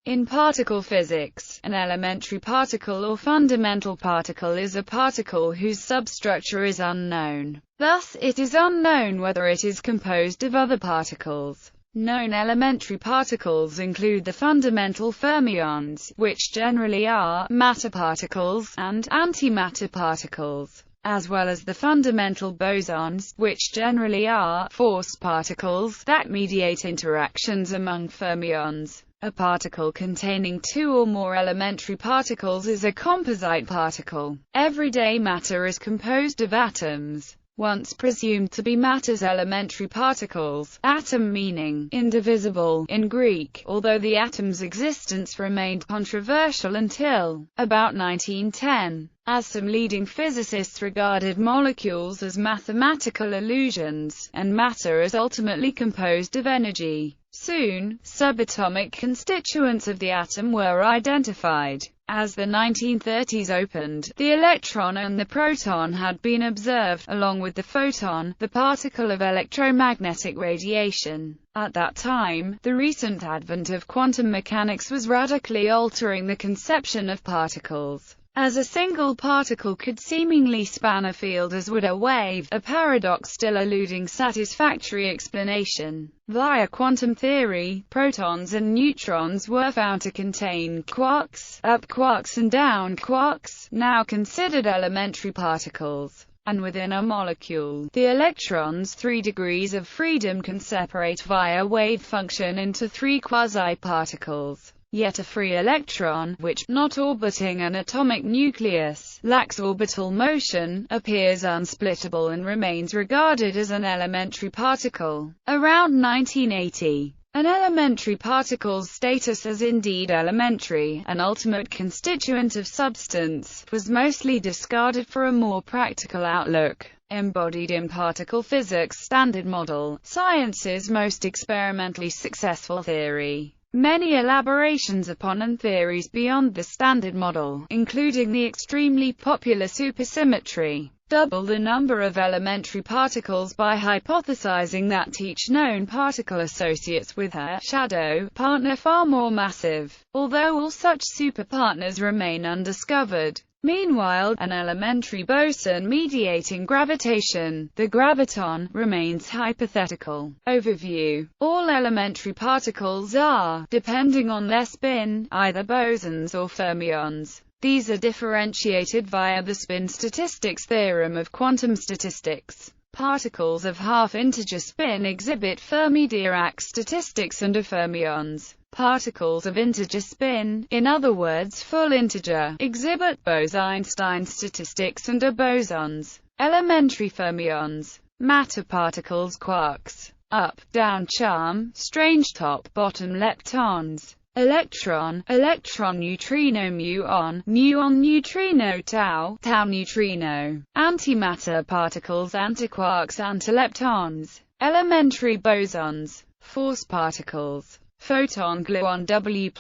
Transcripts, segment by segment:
In particle physics, an elementary particle or fundamental particle is a particle whose substructure is unknown. Thus, it is unknown whether it is composed of other particles. Known elementary particles include the fundamental fermions, which generally are matter particles, and antimatter particles, as well as the fundamental bosons, which generally are force particles that mediate interactions among fermions. A particle containing two or more elementary particles is a composite particle. Everyday matter is composed of atoms, once presumed to be matter's elementary particles, atom meaning indivisible in Greek, although the atom's existence remained controversial until about 1910, as some leading physicists regarded molecules as mathematical illusions, and matter as ultimately composed of energy. Soon, subatomic constituents of the atom were identified. As the 1930s opened, the electron and the proton had been observed, along with the photon, the particle of electromagnetic radiation. At that time, the recent advent of quantum mechanics was radically altering the conception of particles, as a single particle could seemingly span a field as would a wave, a paradox still eluding satisfactory explanation. Via quantum theory, protons and neutrons were found to contain quarks, up quarks and down quarks, now considered elementary particles. And within a molecule, the electron's 3 degrees of freedom can separate via wave function into 3 quasi-particles. Yet a free electron, which, not orbiting an atomic nucleus, lacks orbital motion, appears unsplittable and remains regarded as an elementary particle. Around 1980, an elementary particle's status as indeed elementary, an ultimate constituent of substance, was mostly discarded for a more practical outlook, embodied in particle physics' standard model, science's most experimentally successful theory. Many elaborations upon and theories beyond the standard model, including the extremely popular supersymmetry, double the number of elementary particles by hypothesizing that each known particle associates with her shadow partner far more massive, although all such superpartners remain undiscovered. Meanwhile, an elementary boson mediating gravitation, the graviton, remains hypothetical. Overview. All elementary particles are, depending on their spin, either bosons or fermions. These are differentiated via the spin statistics theorem of quantum statistics. Particles of half-integer spin exhibit Fermi-Dirac statistics and are fermions. Particles of integer spin, in other words full integer, exhibit Bose-Einstein statistics and are bosons. Elementary fermions. Matter particles quarks. Up, down charm, strange top, bottom leptons. Electron, electron neutrino muon, muon neutrino tau, tau neutrino. Antimatter particles antiquarks antileptons. Elementary bosons. Force particles. Photon gluon W+,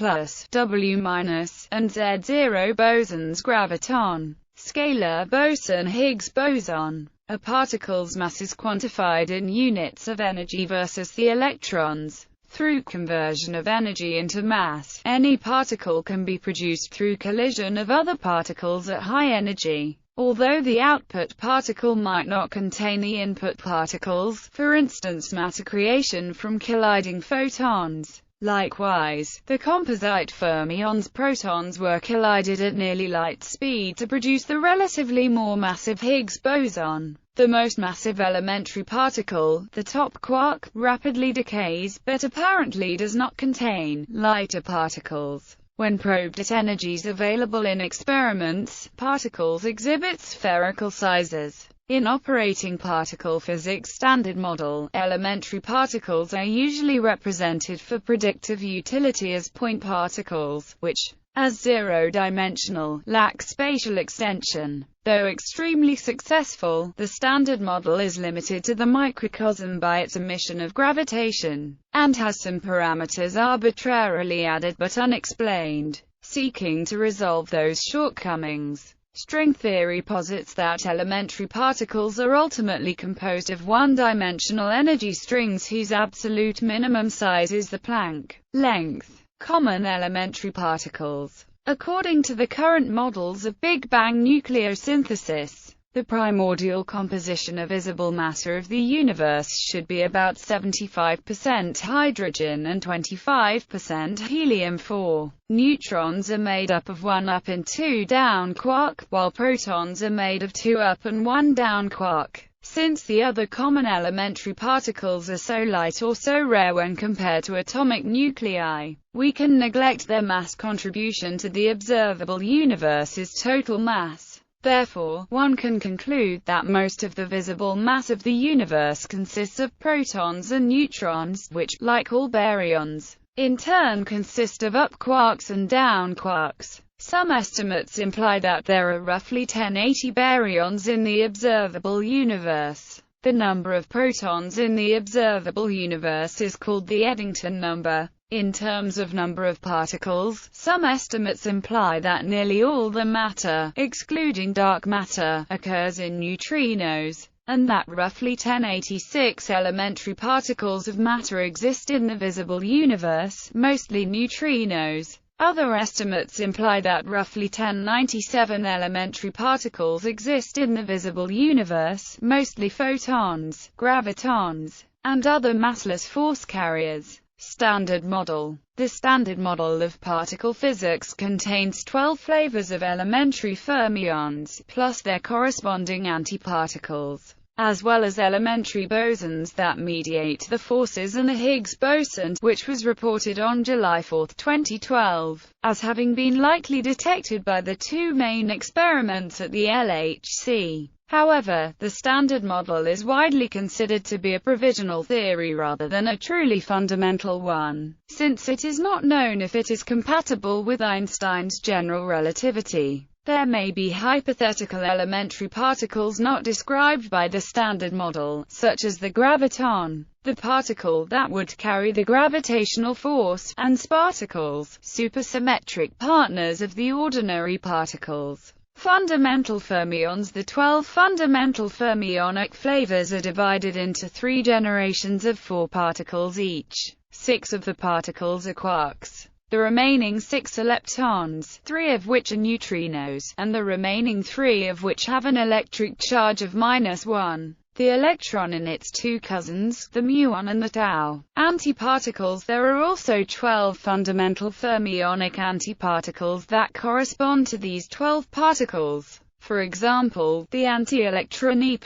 W-, and Z0 bosons graviton. Scalar boson Higgs boson. A particle's mass is quantified in units of energy versus the electrons. Through conversion of energy into mass, any particle can be produced through collision of other particles at high energy. Although the output particle might not contain the input particles, for instance matter creation from colliding photons. Likewise, the composite fermions protons were collided at nearly light speed to produce the relatively more massive Higgs boson. The most massive elementary particle, the top quark, rapidly decays, but apparently does not contain lighter particles. When probed at energies available in experiments, particles exhibit spherical sizes. In operating particle physics standard model, elementary particles are usually represented for predictive utility as point particles, which, as zero-dimensional, lack spatial extension. Though extremely successful, the standard model is limited to the microcosm by its omission of gravitation, and has some parameters arbitrarily added but unexplained. Seeking to resolve those shortcomings, string theory posits that elementary particles are ultimately composed of one-dimensional energy strings whose absolute minimum size is the Planck length. Common elementary particles. According to the current models of Big Bang nucleosynthesis, the primordial composition of visible matter of the universe should be about 75% hydrogen and 25% helium-4. Neutrons are made up of 1 up and 2 down quark, while protons are made of 2 up and 1 down quark. Since the other common elementary particles are so light or so rare when compared to atomic nuclei, we can neglect their mass contribution to the observable universe's total mass. Therefore, one can conclude that most of the visible mass of the universe consists of protons and neutrons, which, like all baryons, in turn consist of up quarks and down quarks. Some estimates imply that there are roughly 1080 baryons in the observable universe. The number of protons in the observable universe is called the Eddington number. In terms of number of particles, some estimates imply that nearly all the matter, excluding dark matter, occurs in neutrinos, and that roughly 1086 elementary particles of matter exist in the visible universe, mostly neutrinos. Other estimates imply that roughly 1097 elementary particles exist in the visible universe, mostly photons, gravitons, and other massless force carriers. Standard model. The Standard Model of particle physics contains 12 flavors of elementary fermions, plus their corresponding antiparticles, as well as elementary bosons that mediate the forces, and the Higgs boson, which was reported on July 4, 2012, as having been likely detected by the two main experiments at the LHC. However, the Standard Model is widely considered to be a provisional theory rather than a truly fundamental one, since it is not known if it is compatible with Einstein's general relativity. There may be hypothetical elementary particles not described by the Standard Model, such as the graviton, the particle that would carry the gravitational force, and sparticles, supersymmetric partners of the ordinary particles. Fundamental fermions. The 12 fundamental fermionic flavors are divided into 3 generations of 4 particles each. 6 of the particles are quarks. The remaining 6 are leptons, 3 of which are neutrinos, and the remaining 3 of which have an electric charge of -1. The electron and its 2 cousins, the muon and the tau. Antiparticles. There are also 12 fundamental fermionic antiparticles that correspond to these 12 particles. For example, the anti-electron E+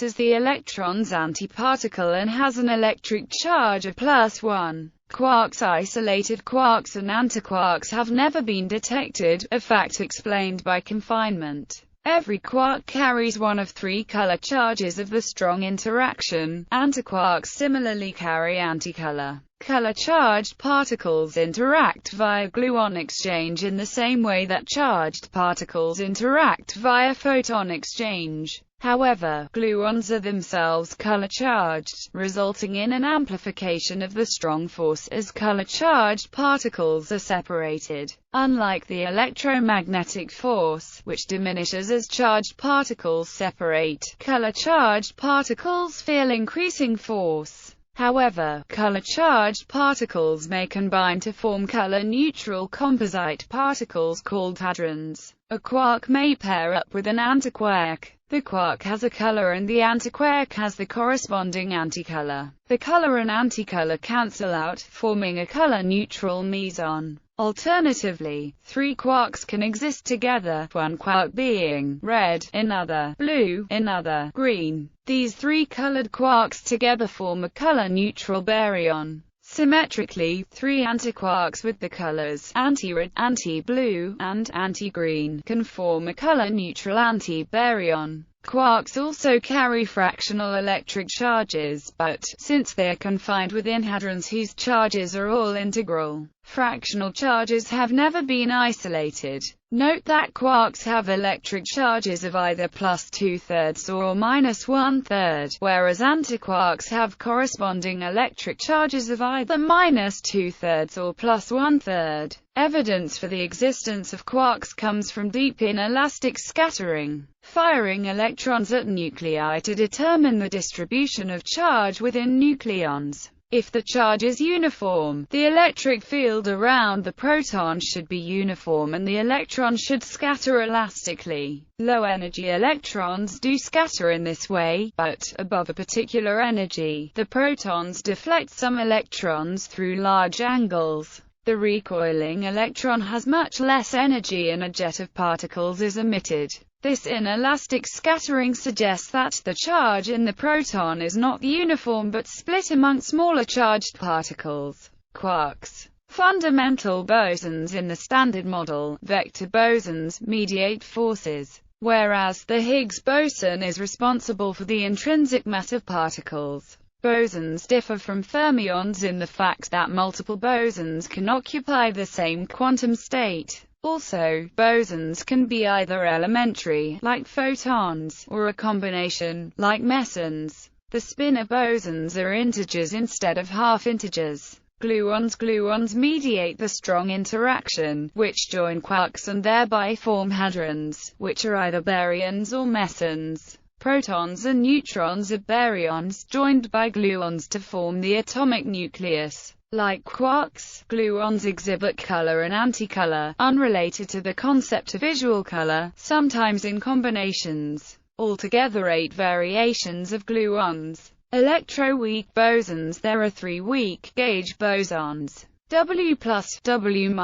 is the electron's antiparticle and has an electric charge of +1. Quarks. Isolated quarks and antiquarks have never been detected, a fact explained by confinement. Every quark carries one of 3 color charges of the strong interaction. Antiquarks similarly carry anticolor. Color-charged particles interact via gluon exchange in the same way that charged particles interact via photon exchange. However, gluons are themselves color-charged, resulting in an amplification of the strong force as color-charged particles are separated. Unlike the electromagnetic force, which diminishes as charged particles separate, color-charged particles feel increasing force. However, color-charged particles may combine to form color-neutral composite particles called hadrons. A quark may pair up with an antiquark. The quark has a color and the antiquark has the corresponding anticolor. The color and anticolor cancel out, forming a color-neutral meson. Alternatively, 3 quarks can exist together, one quark being red, another blue, another green. These 3 colored quarks together form a color-neutral baryon. Symmetrically, 3 antiquarks with the colors anti-red, anti-blue, and anti-green can form a color-neutral anti-baryon. Quarks also carry fractional electric charges, but, since they are confined within hadrons whose charges are all integral, fractional charges have never been isolated. Note that quarks have electric charges of either +2/3 or -1/3, whereas antiquarks have corresponding electric charges of either -2/3 or +1/3. Evidence for the existence of quarks comes from deep inelastic scattering, firing electrons at nuclei to determine the distribution of charge within nucleons. If the charge is uniform, the electric field around the proton should be uniform and the electron should scatter elastically. Low-energy electrons do scatter in this way, but, above a particular energy, the protons deflect some electrons through large angles. The recoiling electron has much less energy and a jet of particles is emitted. This inelastic scattering suggests that the charge in the proton is not uniform but split among smaller charged particles. Quarks. Fundamental bosons in the Standard Model, vector bosons, mediate forces, whereas the Higgs boson is responsible for the intrinsic mass of particles. Bosons differ from fermions in the fact that multiple bosons can occupy the same quantum state. Also, bosons can be either elementary, like photons, or a combination, like mesons. The spinor bosons are integers instead of half-integers. Gluons mediate the strong interaction, which join quarks and thereby form hadrons, which are either baryons or mesons. Protons and neutrons are baryons, joined by gluons to form the atomic nucleus. Like quarks, gluons exhibit color and anticolor, unrelated to the concept of visual color, sometimes in combinations. Altogether 8 variations of gluons. Electroweak bosons. There are 3 weak gauge bosons, W+, W-,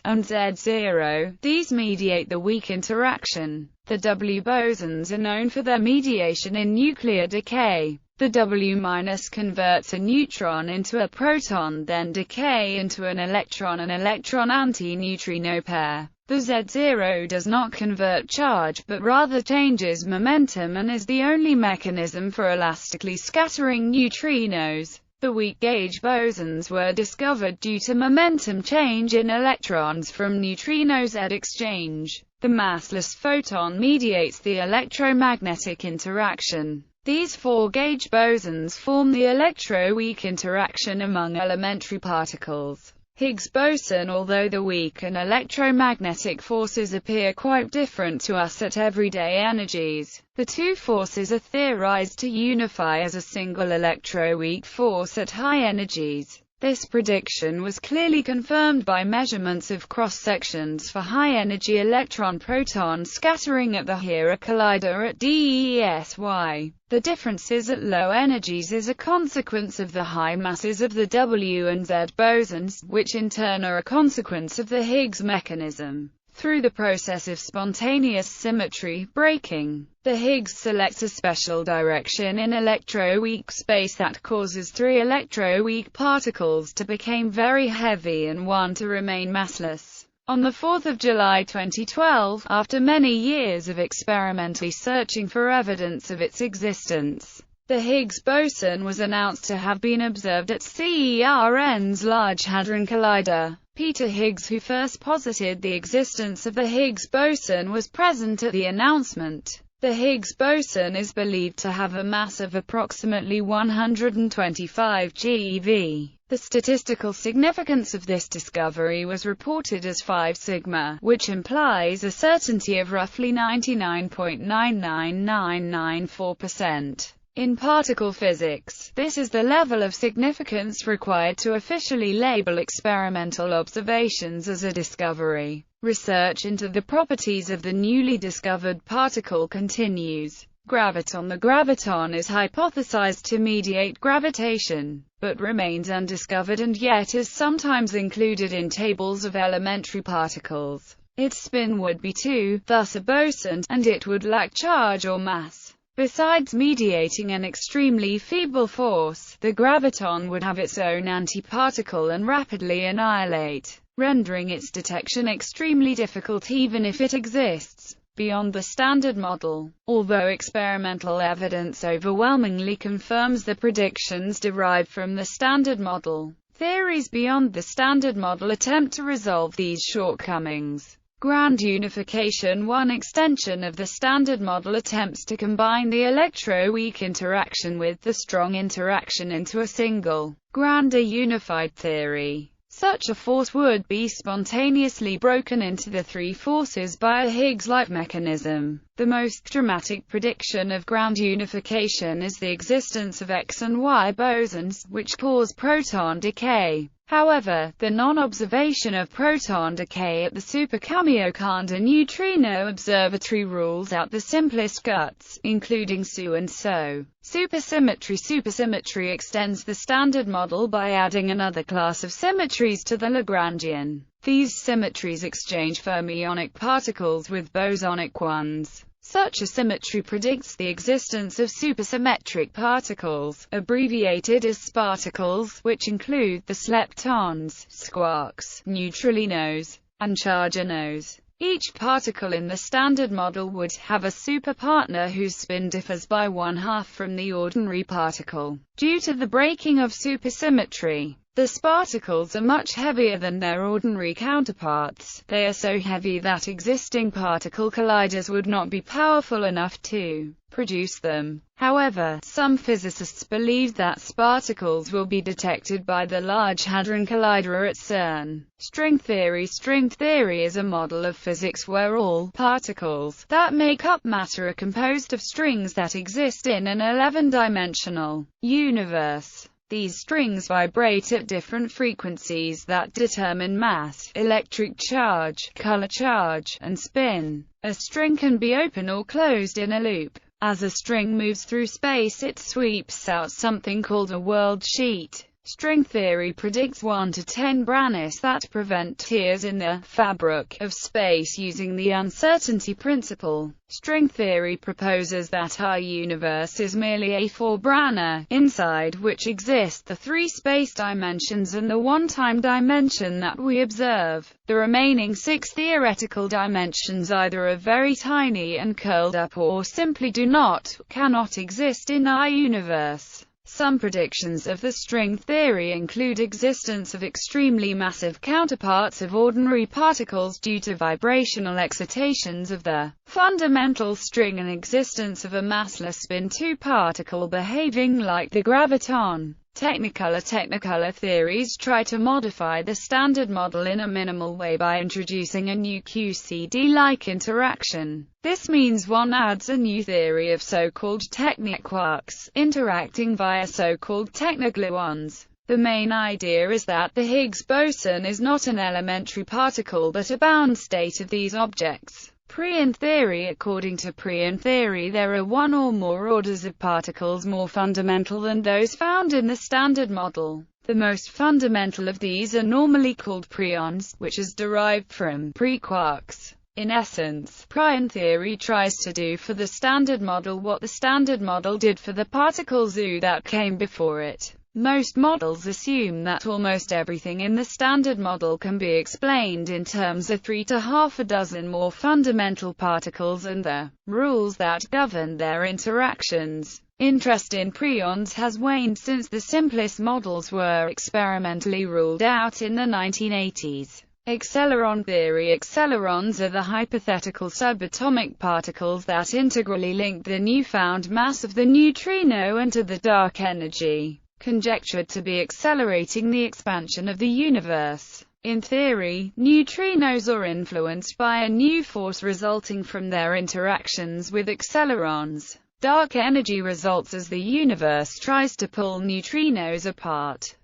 and Z0. These mediate the weak interaction. The W bosons are known for their mediation in nuclear decay. The W- converts a neutron into a proton, then decay into an electron anti-neutrino pair. The Z0 does not convert charge, but rather changes momentum and is the only mechanism for elastically scattering neutrinos. The weak gauge bosons were discovered due to momentum change in electrons from neutrino Z exchange. The massless photon mediates the electromagnetic interaction. These 4 gauge bosons form the electroweak interaction among elementary particles. Higgs boson. Although the weak and electromagnetic forces appear quite different to us at everyday energies, the 2 forces are theorized to unify as a single electroweak force at high energies. This prediction was clearly confirmed by measurements of cross-sections for high-energy electron-proton scattering at the Hera collider at DESY. The differences at low energies is a consequence of the high masses of the W and Z bosons, which in turn are a consequence of the Higgs mechanism. Through the process of spontaneous symmetry breaking, the Higgs selects a special direction in electroweak space that causes 3 electroweak particles to become very heavy and 1 to remain massless. On 4 July 2012, after many years of experimentally searching for evidence of its existence, the Higgs boson was announced to have been observed at CERN's Large Hadron Collider. Peter Higgs, who first posited the existence of the Higgs boson, was present at the announcement. The Higgs boson is believed to have a mass of approximately 125 GeV. The statistical significance of this discovery was reported as 5 sigma, which implies a certainty of roughly 99.99994%. In particle physics, this is the level of significance required to officially label experimental observations as a discovery. Research into the properties of the newly discovered particle continues. Graviton. The graviton is hypothesized to mediate gravitation, but remains undiscovered and yet is sometimes included in tables of elementary particles. Its spin would be 2, thus a boson, and it would lack charge or mass. Besides mediating an extremely feeble force, the graviton would have its own antiparticle and rapidly annihilate, rendering its detection extremely difficult even if it exists. Beyond the Standard Model. Although experimental evidence overwhelmingly confirms the predictions derived from the Standard Model, theories beyond the Standard Model attempt to resolve these shortcomings. Grand unification. One extension of the Standard Model attempts to combine the electroweak interaction with the strong interaction into a single, grander unified theory. Such a force would be spontaneously broken into the three forces by a Higgs-like mechanism. The most dramatic prediction of ground unification is the existence of X and Y bosons, which cause proton decay. However, the non-observation of proton decay at the Super-Kamiokande Neutrino Observatory rules out the simplest guts, including SU and SO. Supersymmetry. Supersymmetry extends the Standard Model by adding another class of symmetries to the Lagrangian. These symmetries exchange fermionic particles with bosonic ones. Such a symmetry predicts the existence of supersymmetric particles, abbreviated as sparticles, which include the leptons, quarks, neutralinos, and charginos. Each particle in the Standard Model would have a superpartner whose spin differs by 1/2 from the ordinary particle. Due to the breaking of supersymmetry, the sparticles are much heavier than their ordinary counterparts. They are so heavy that existing particle colliders would not be powerful enough to produce them. However, some physicists believe that sparticles will be detected by the Large Hadron Collider at CERN. String theory. String theory is a model of physics where all particles that make up matter are composed of strings that exist in an 11-dimensional universe. These strings vibrate at different frequencies that determine mass, electric charge, color charge, and spin. A string can be open or closed in a loop. As a string moves through space, it sweeps out something called a world sheet. String theory predicts 1 to 10 branists that prevent tears in the fabric of space using the uncertainty principle. String theory proposes that our universe is merely a 4-brana, inside which exist the 3 space dimensions and the one-time dimension that we observe. The remaining 6 theoretical dimensions either are very tiny and curled up or simply cannot exist in our universe. Some predictions of the string theory include existence of extremely massive counterparts of ordinary particles due to vibrational excitations of the fundamental string and existence of a massless spin-2 particle behaving like the graviton. Technicolor theories try to modify the Standard Model in a minimal way by introducing a new QCD-like interaction. This means one adds a new theory of so-called techniquarks, interacting via so-called technogluons. The main idea is that the Higgs boson is not an elementary particle but a bound state of these objects. Prien Theory. According to Prien Theory, there are one or more orders of particles more fundamental than those found in the Standard Model. The most fundamental of these are normally called prions, which is derived from prequarks. In essence, Prien Theory tries to do for the Standard Model what the Standard Model did for the particles that came before it. Most models assume that almost everything in the Standard Model can be explained in terms of 3 to half a dozen more fundamental particles and the rules that govern their interactions. Interest in prions has waned since the simplest models were experimentally ruled out in the 1980s. Acceleron theory. Accelerons are the hypothetical subatomic particles that integrally link the newfound mass of the neutrino into the dark energy, conjectured to be accelerating the expansion of the universe. In theory, neutrinos are influenced by a new force resulting from their interactions with accelerons. Dark energy results as the universe tries to pull neutrinos apart.